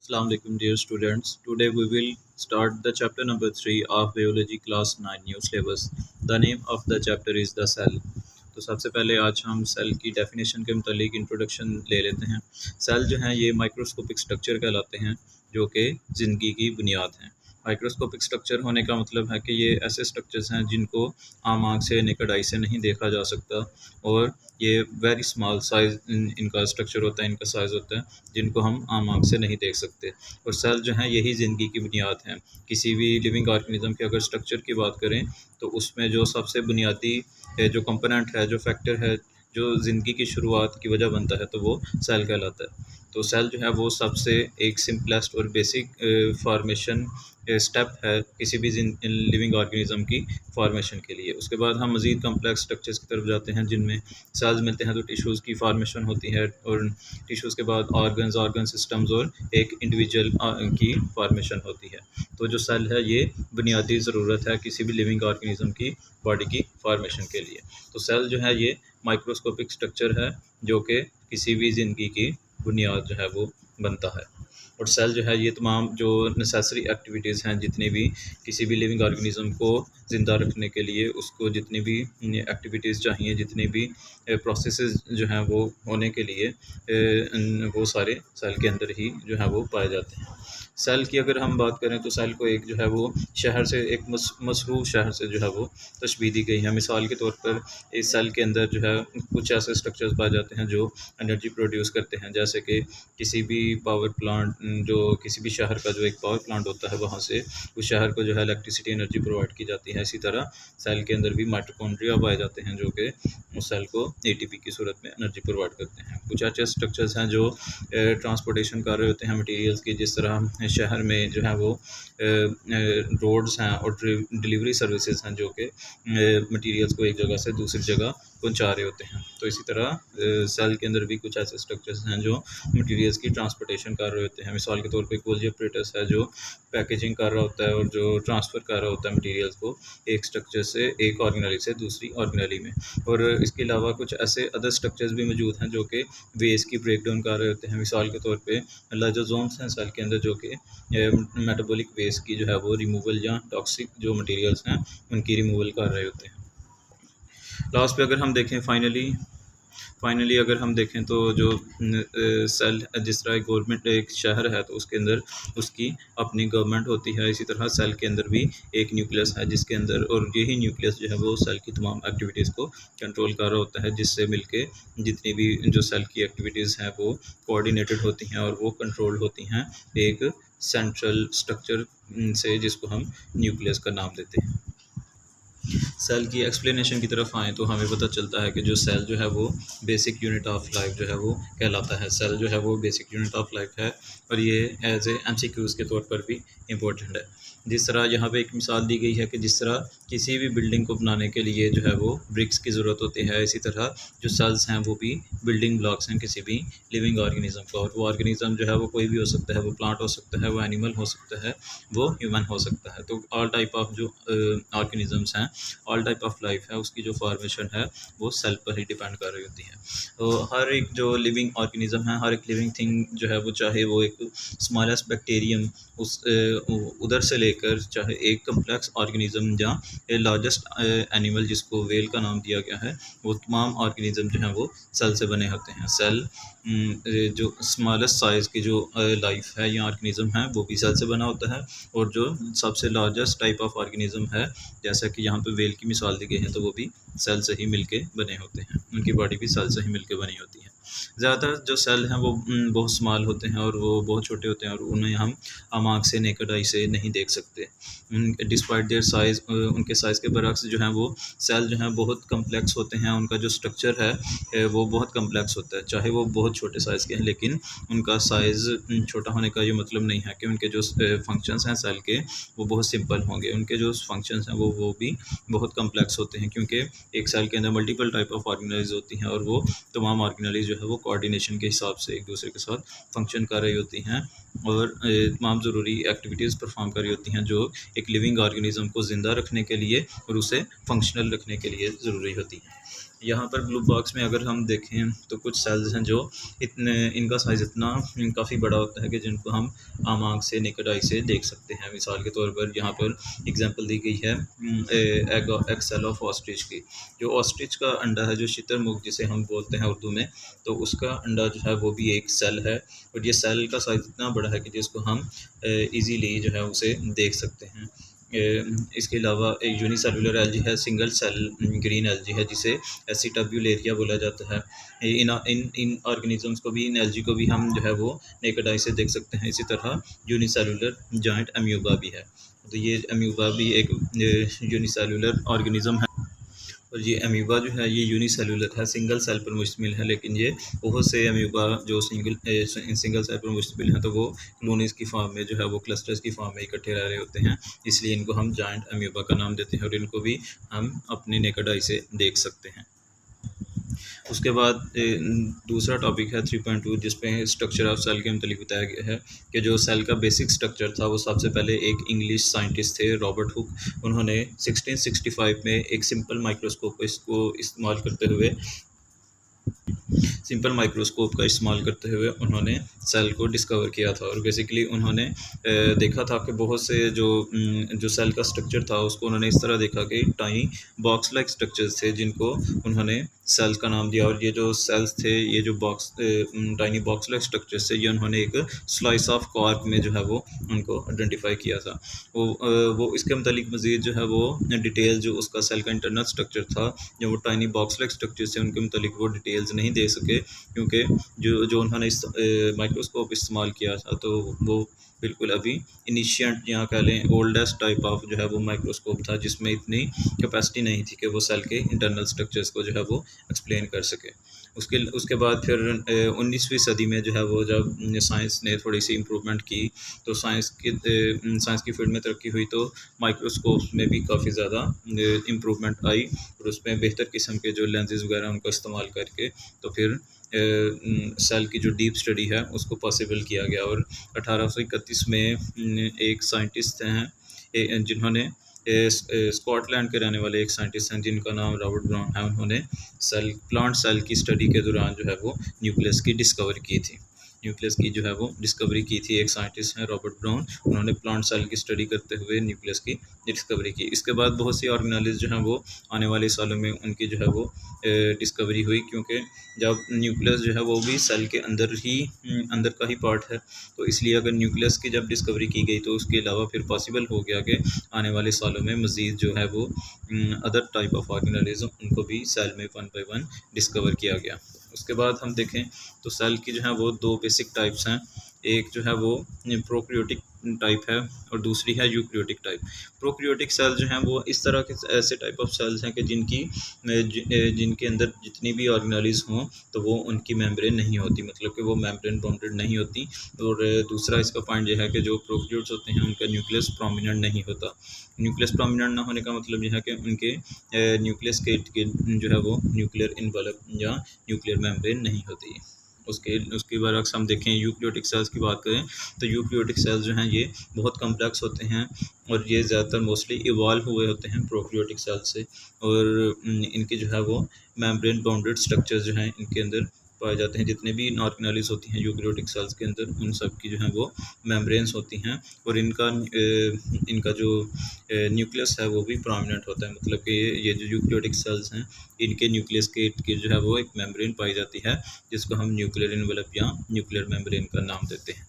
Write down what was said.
Assalamu alaikum dear students. Today we will start the chapter number 3 of biology class 9 new syllabus. The name of the chapter is the cell. तो सबसे पहले आज हम cell की definition के मुतालिक introduction ले लेते हैं। सेल जो हैं ये माइक्रोस्कोपिक स्ट्रक्चर कहलाते हैं जो कि ज़िंदगी की बुनियाद हैं। माइक्रोस्कोपिक स्ट्रक्चर होने का मतलब है कि ये ऐसे स्ट्रक्चर्स हैं जिनको आम आँख से नेकेड आई से नहीं देखा जा सकता और ये वेरी स्मॉल साइज इनका स्ट्रक्चर होता है, इनका साइज़ होता है जिनको हम आम आँख से नहीं देख सकते। और सेल जो हैं यही ज़िंदगी की बुनियाद हैं। किसी भी लिविंग ऑर्गेनिज्म के अगर स्ट्रक्चर की बात करें तो उसमें जो सबसे बुनियादी जो कंपोनेंट है, जो फैक्टर है, जो ज़िंदगी की शुरुआत की वजह बनता है तो वो सेल कहलाता है। तो सेल जो है वो सबसे एक सिंपलेस्ट और बेसिक फॉर्मेशन स्टेप है किसी भी लिविंग ऑर्गेनिज्म की फॉर्मेशन के लिए। उसके बाद हम मज़ीद कम्प्लेक्स स्ट्रक्चर्स की तरफ जाते हैं जिनमें सेल्स मिलते हैं तो टिश्यूज़ की फॉर्मेशन होती है और टिश्यूज़ के बाद ऑर्गन सिस्टम्स और एक इंडिविजुअल की फॉर्मेशन होती है। तो जो सेल है ये बुनियादी ज़रूरत है किसी भी लिविंग ऑर्गेनिज्म की बॉडी की फॉर्मेशन के लिए। तो सेल जो है ये माइक्रोस्कोपिक स्ट्रक्चर है जो कि किसी भी ज़िंदगी की बुनियाद जो है वो बनता है। और सेल जो है ये तमाम जो नेसेसरी एक्टिविटीज़ हैं, जितनी भी किसी भी लिविंग ऑर्गेनिज्म को ज़िंदा रखने के लिए उसको जितनी भी एक्टिविटीज़ चाहिए, जितनी भी प्रोसेसेस जो हैं वो होने के लिए वो सारे सेल के अंदर ही जो है वो पाए जाते हैं। सेल की अगर हम बात करें तो सेल को एक जो है वो शहर से एक मसरूफ़ शहर से जो है वो तशबीह दी गई है। मिसाल के तौर पर इस सेल के अंदर जो है कुछ ऐसे स्ट्रक्चर्स पाए जाते हैं जो एनर्जी प्रोड्यूस करते हैं, जैसे कि किसी भी पावर प्लांट जो किसी भी शहर का जो एक पावर प्लांट होता है वहाँ से उस शहर को जो है इलेक्ट्रिसिटी एनर्जी प्रोवाइड की जाती है। इसी तरह सेल के अंदर भी माइटोकॉन्ड्रिया पाए जाते हैं जो कि उस सेल को एटीपी की सूरत में एनर्जी प्रोवाइड करते हैं। कुछ ऐसे स्ट्रक्चर्स हैं जो ट्रांसपोर्टेशन कर रहे होते हैं मटेरियल्स की, जिस तरह शहर में जो है वो रोड्स हैं और डिलीवरी सर्विसेज हैं जो कि मटेरियल्स को एक जगह से दूसरी जगह पहुंचा रहे होते हैं। तो इसी तरह सेल के अंदर भी कुछ ऐसे स्ट्रक्चर्स हैं जो मटेरियल्स की ट्रांसपोर्टेशन कर रहे होते हैं। मिसाल के तौर पे गोल्जी ऑपरेटर्स है जो पैकेजिंग कर रहा होता है और जो ट्रांसफ़र कर रहा होता है मटेरियल्स को एक स्ट्रक्चर से एक ऑर्गेनली से दूसरी ऑर्गेनली में। और इसके अलावा कुछ ऐसे अदर स्ट्रक्चर्स भी मौजूद हैं जो कि वेस्ट की ब्रेक डाउन कर रहे होते हैं। मिसाल के तौर पे लाइसोसोम्स हैं सेल के अंदर जो कि मेटाबॉलिक वेस्ट की जो है वो रिमूवल या टॉक्सिक जो मटेरियल्स हैं उनकी रिमूवल कर रहे होते हैं। लास्ट पे अगर हम देखें फाइनली अगर हम देखें तो जो सेल जिस तरह गवर्नमेंट एक शहर है तो उसके अंदर उसकी अपनी गवर्नमेंट होती है, इसी तरह सेल के अंदर भी एक न्यूक्लियस है जिसके अंदर, और यही न्यूक्लियस जो है वो सेल की तमाम एक्टिविटीज़ को कंट्रोल कर रहा होता है, जिससे मिलके जितनी भी जो सेल की एक्टिविटीज़ हैं वो कोऑर्डिनेटेड होती हैं और वो कंट्रोल होती हैं एक सेंट्रल स्ट्रक्चर से जिसको हम न्यूक्लियस का नाम देते हैं। सेल की एक्सप्लेनेशन की तरफ आएँ तो हमें पता चलता है कि जो सेल जो है वो बेसिक यूनिट ऑफ लाइफ जो है वो कहलाता है। सेल जो है वो बेसिक यूनिट ऑफ लाइफ है और ये एज ए एमसीक्यूज़ के तौर पर भी इम्पोर्टेंट है। जिस तरह यहाँ पे एक मिसाल दी गई है कि जिस तरह किसी भी बिल्डिंग को बनाने के लिए जो है वो ब्रिक्स की ज़रूरत होती है, इसी तरह जो सेल्स हैं वो भी बिल्डिंग ब्लॉक्स हैं किसी भी लिविंग ऑर्गेनिज्म का। और वो ऑर्गेनिज्म जो है वो कोई भी हो सकता है, वो प्लांट हो सकता है, वो एनिमल हो सकता है, वो ह्यूमन हो सकता है। तो ऑल टाइप ऑफ जो ऑर्गेनिजम्स हैं, ऑल टाइप ऑफ लाइफ है, उसकी जो फॉर्मेशन है वो सेल पर ही डिपेंड कर रही होती है। तो हर एक जो लिविंग ऑर्गेनिज्म है, हर एक लिविंग थिंग जो है वो, चाहे वो एक स्मॉलेस्ट बैक्टीरियम उस उधर से लेकर चाहे एक कम्प्लेक्स ऑर्गेनिज्म या लार्जेस्ट एनिमल जिसको वेल का नाम दिया गया है, वो तमाम ऑर्गेनिज्म जो हैं वो सेल से बने होते हैं। सेल जो स्मॉलेस्ट साइज़ की जो लाइफ है या ऑर्गेनिज्म है वो भी सेल से बना होता है, और जो सबसे लार्जेस्ट टाइप ऑफ ऑर्गेनिज्म है जैसा कि यहाँ पे वेल की मिसाल दी गई है तो वो भी सेल से ही मिलके बने होते हैं, उनकी बॉडी भी सेल से ही मिलके बनी होती है। ज़्यादातर जो सेल हैं वो बहुत स्मॉल होते हैं और वो बहुत छोटे होते हैं और उन्हें हम आम आँख से नेकेड आई से नहीं देख सकते। डिस्पाइट देयर साइज़, उनके साइज़ के बरक्स जो हैं वो सेल जो हैं बहुत कम्प्लेक्स होते हैं, उनका जो स्ट्रक्चर है वो बहुत कम्प्लेक्स होता है। चाहे वो बहुत छोटे साइज़ के हैं लेकिन उनका साइज़ छोटा होने का ये मतलब नहीं है कि उनके जो फंक्शंस हैं सेल के वो बहुत सिंपल होंगे। उनके जो फंक्शंस हैं वो भी बहुत कम्प्लेक्स होते हैं, क्योंकि एक सेल के अंदर मल्टीपल टाइप ऑफ ऑर्गेनेलीज़ होती हैं और वो तमाम ऑर्गेनेलीज़ जो है वो कोऑर्डिनेशन के हिसाब से एक दूसरे के साथ फंक्शन कर रही होती हैं और तमाम ज़रूरी एक्टिविटीज़ परफॉर्म कर रही होती हैं जो एक लिविंग ऑर्गेनिज्म को ज़िंदा रखने के लिए और उसे फंक्शनल रखने के लिए ज़रूरी होती हैं। यहाँ पर ब्लू बॉक्स में अगर हम देखें तो कुछ सेल्स हैं जो इतने, इनका साइज़ इतना काफ़ी बड़ा होता है कि जिनको हम आम आँख से, नेकेड आई से देख सकते हैं। मिसाल के तौर पर यहाँ पर एग्जांपल दी गई है एग सेल ऑफ ऑस्ट्रिच की। जो ऑस्ट्रिच का अंडा है, जो शुतुरमुर्ग जिसे हम बोलते हैं उर्दू में, तो उसका अंडा जो है वो भी एक सेल है, और ये सेल का साइज़ इतना बड़ा है कि जिसको हम ईज़िली जो है उसे देख सकते हैं। इसके अलावा एक यूनिसेलुलर एल्गी है, सिंगल सेल ग्रीन एल्गी है, जिसे एसिटाब्यूलेरिया बोला जाता है। इन इन इन ऑर्गेनिजम्स को भी, इन एल्गी को भी हम जो है वो नेकेड आई से देख सकते हैं। इसी तरह यूनिसेलुलर जॉइंट अम्यूबा भी है। तो ये अम्यूबा भी एक यूनिसेलुलर ऑर्गेनिज्म है, और ये अमीबा जो है ये यूनिसेलुलर है, सिंगल सेल पर मुश्तमिल है। लेकिन ये बहुत से अमीबा जो सिंगल सेल पर मुश्तमिल हैं, तो वो कॉलोनीज़ की फॉर्म में जो है वो क्लस्टर्स की फॉर्म में इकट्ठे रह रहे होते हैं, इसलिए इनको हम जॉइंट अमीबा का नाम देते हैं, और इनको भी हम अपनी नेकेड आई से देख सकते हैं। उसके बाद दूसरा टॉपिक है 3.2, जिसमें स्ट्रक्चर ऑफ सेल के मतलब बताया गया है कि जो सेल का बेसिक स्ट्रक्चर था वो सबसे पहले एक इंग्लिश साइंटिस्ट थे, रॉबर्ट हुक। उन्होंने 1665 में एक सिंपल माइक्रोस्कोप इसको इस्तेमाल करते हुए सिंपल माइक्रोस्कोप का इस्तेमाल करते हुए उन्होंने सेल को डिस्कवर किया था। और बेसिकली उन्होंने देखा था कि बहुत से जो सेल का स्ट्रक्चर था उसको उन्होंने इस तरह देखा कि टाइनी बॉक्स लाइक स्ट्रक्चर्स थे, जिनको उन्होंने सेल्स का नाम दिया। और ये जो सेल्स थे, ये जो टाइनी बॉक्स लाइक स्ट्रक्चर्स थे, ये उन्होंने एक स्लाइस ऑफ कॉर्क में जो है वो उनको आइडेंटिफाई किया था। वो इसके मतलब मज़ीद जो है वो डिटेल जो उसका सेल का इंटरनल स्ट्रक्चर था, जो वो टाइनी बॉक्स लाइक स्ट्रक्चर थे, उनके मतलब वो डिटेल्स नहीं दे सके, क्योंकि जो उन्होंने माइक्रोस्कोप इस्तेमाल किया था, तो वो बिल्कुल अभी इनिशिएंट, यहाँ कह लें ओल्डेस्ट टाइप ऑफ जो है वो माइक्रोस्कोप था, जिसमें इतनी कैपेसिटी नहीं थी कि वो सेल के इंटरनल स्ट्रक्चर्स को जो है वो एक्सप्लेन कर सके। उसके बाद फिर 19वीं सदी में जो है वो जब साइंस ने थोड़ी सी इम्प्रूवमेंट की, तो साइंस की फील्ड में तरक्की हुई, तो माइक्रोस्कोप में भी काफ़ी ज़्यादा इम्प्रूवमेंट आई, और उसमें बेहतर किस्म के जो लेंसेज वगैरह उनको इस्तेमाल करके तो फिर सेल की जो डीप स्टडी है उसको पॉसिबल किया गया। और 1831 में एक साइंटिस्ट हैं जिन्होंने स्कॉटलैंड के रहने वाले एक साइंटिस्ट हैं जिनका नाम रॉबर्ट ब्राउन है, उन्होंने प्लांट सेल की स्टडी के दौरान जो है वो न्यूक्लियस की डिस्कवरी की थी। न्यूक्लियस की जो है वो डिस्कवरी की थी, एक साइंटिस्ट हैं रॉबर्ट ब्राउन, उन्होंने प्लांट सेल की स्टडी करते हुए न्यूक्लियस की डिस्कवरी की। इसके बाद बहुत सी ऑर्गेनाइज जो हैं वो आने वाले सालों में उनकी जो है वो डिस्कवरी हुई, क्योंकि जब न्यूक्लियस जो है वो भी सेल के अंदर का ही पार्ट है, तो इसलिए अगर न्यूक्लियस की जब डिस्कवरी की गई तो उसके अलावा फिर पॉसिबल हो गया कि आने वाले सालों में मज़ीद जो है वो अदर टाइप ऑफ ऑर्गेनाइज्म उनको भी सेल में 1 बाय 1 डिस्कवर किया गया। उसके बाद हम देखें तो सेल की जो है वो 2 बेसिक टाइप्स हैं, एक जो है वो प्रोकैरियोटिक टाइप है और दूसरी है यूकैरियोटिक टाइप। प्रोकैरियोटिक सेल जो हैं वो इस तरह के ऐसे टाइप ऑफ सेल्स हैं कि जिनके अंदर जितनी भी ऑर्गेनेलिज हों तो वो उनकी मेम्ब्रेन नहीं होती, मतलब कि वो मेम्ब्रेन बाउंडेड नहीं होती। और दूसरा इसका पॉइंट यह है कि जो प्रोकैरियोट्स होते हैं उनका न्यूक्लियस प्रोमिनेंट नहीं होता। न्यूक्लियस प्रोमिनेंट ना होने का मतलब यह है कि उनके न्यूक्लियस के जो है वो न्यूक्लियर इन्वलप या न्यूक्लियर मेम्ब्रेन नहीं होती। उसके बरअक्स हम देखें यूकैरियोटिक सेल्स की बात करें तो यूकैरियोटिक सेल्स जो हैं ये बहुत कम्प्लेक्स होते हैं, और ये ज़्यादातर मोस्टली इवॉल्व हुए होते हैं प्रोकैरियोटिक सेल्स से, और इनकी जो है वो मेम्ब्रेन बाउंडेड स्ट्रक्चर्स जो हैं इनके अंदर पाए जाते हैं। जितने भी ऑर्गेनेलिज होती हैं यूकैरियोटिक सेल्स के अंदर, उन सब की जो है वो मेम्ब्रेन्स होती हैं, और इनका जो न्यूक्लियस है वो भी प्रोमिनेंट होता है, मतलब कि ये जो यूकैरियोटिक सेल्स हैं इनके न्यूक्लियस के जो है वो एक मेम्ब्रेन पाई जाती है, जिसको हम न्यूक्लियर इन्वेलप या न्यूक्लियर मेम्ब्रेन का नाम देते हैं।